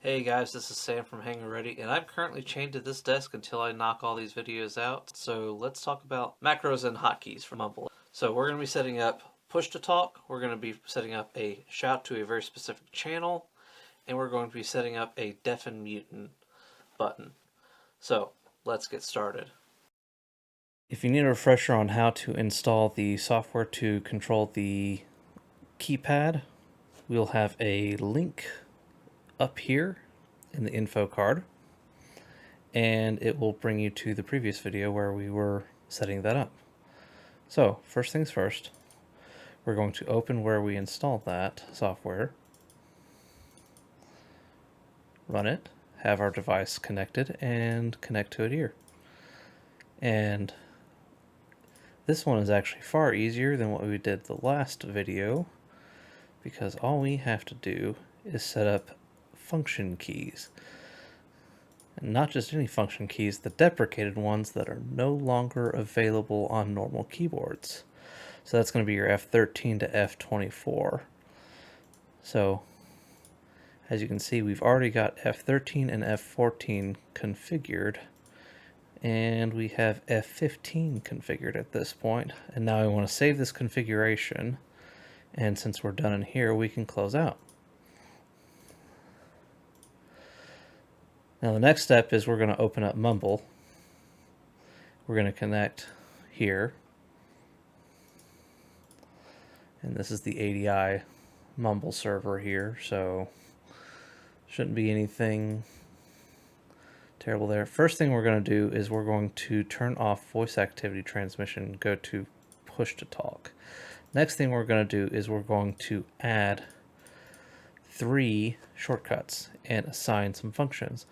Hey guys, this is Sam from Hangar Ready, and I'm currently chained to this desk until I knock all these videos out. So let's talk about macros and hotkeys for Mumble. So we're going to be setting up push to talk, we're going to be setting up a shout to a very specific channel, and we're going to be setting up a deafen mutant button. So let's get started. If you need a refresher on how to install the software to control the keypad, we'll have a link up here in the info card, and it will bring you to the previous video where we were setting that up. So first things first, we're going to open where we installed that software, run it, have our device connected, and connect to it here. And this one is actually far easier than what we did the last video, because all we have to do is set up function keys. And not just any function keys, the deprecated ones that are no longer available on normal keyboards. So that's going to be your F13 to F24. So as you can see, we've already got F13 and F14 configured, and we have F15 configured at this point. And now I want to save this configuration, and since we're done in here, we can close out. Now the next step is we're going to open up Mumble. We're going to connect here. And this is the ADI Mumble server here, so shouldn't be anything terrible there. First thing we're going to do is we're going to turn off voice activity transmission, go to push to talk. Next thing we're going to do is we're going to add 3 shortcuts and assign some functions.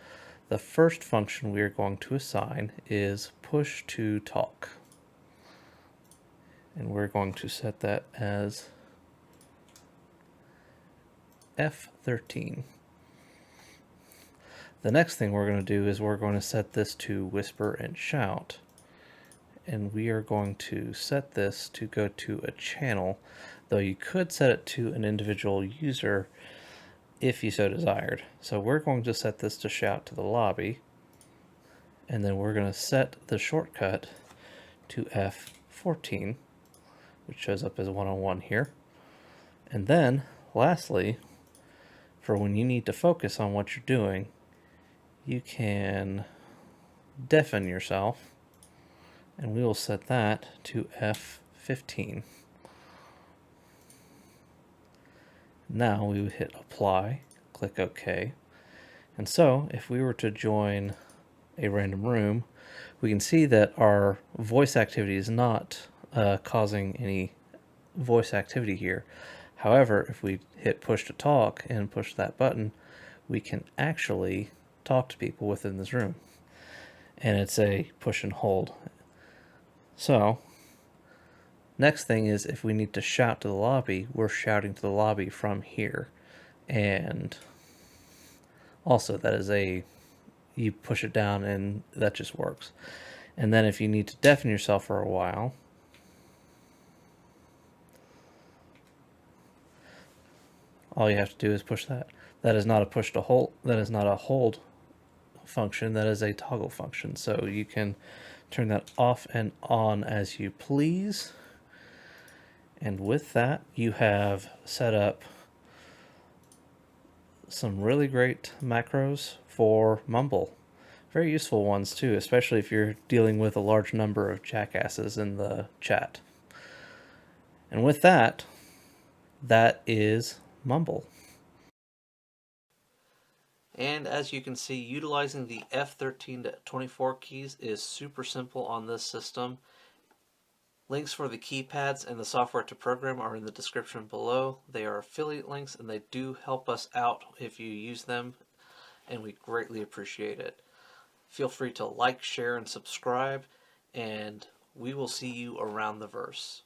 The first function we are going to assign is push to talk. And we're going to set that as F13. The next thing we're going to do is we're going to set this to whisper and shout. And we are going to set this to go to a channel, though you could set it to an individual user if you so desired. So we're going to set this to shout to the lobby, and then we're going to set the shortcut to F14, which shows up as 101 here. And then lastly, for when you need to focus on what you're doing, you can deafen yourself, and we will set that to F15. Now we would hit apply, click OK. And so if we were to join a random room, we can see that our voice activity is not causing any voice activity here. However, if we hit push to talk and push that button, we can actually talk to people within this room. And it's a push and hold. So next thing is if we need to shout to the lobby, we're shouting to the lobby from here. And also that is you push it down and that just works. And then if you need to deafen yourself for a while, all you have to do is push that. That is not a push to hold, that is not a hold function, that is a toggle function. So you can turn that off and on as you please. And with that, you have set up some really great macros for Mumble. Very useful ones too, especially if you're dealing with a large number of jackasses in the chat. And with that, that is Mumble. And as you can see, utilizing the F13 to 24 keys is super simple on this system. Links for the keypads and the software to program are in the description below. They are affiliate links and they do help us out if you use them, and we greatly appreciate it. Feel free to like, share, and subscribe, and we will see you around the verse.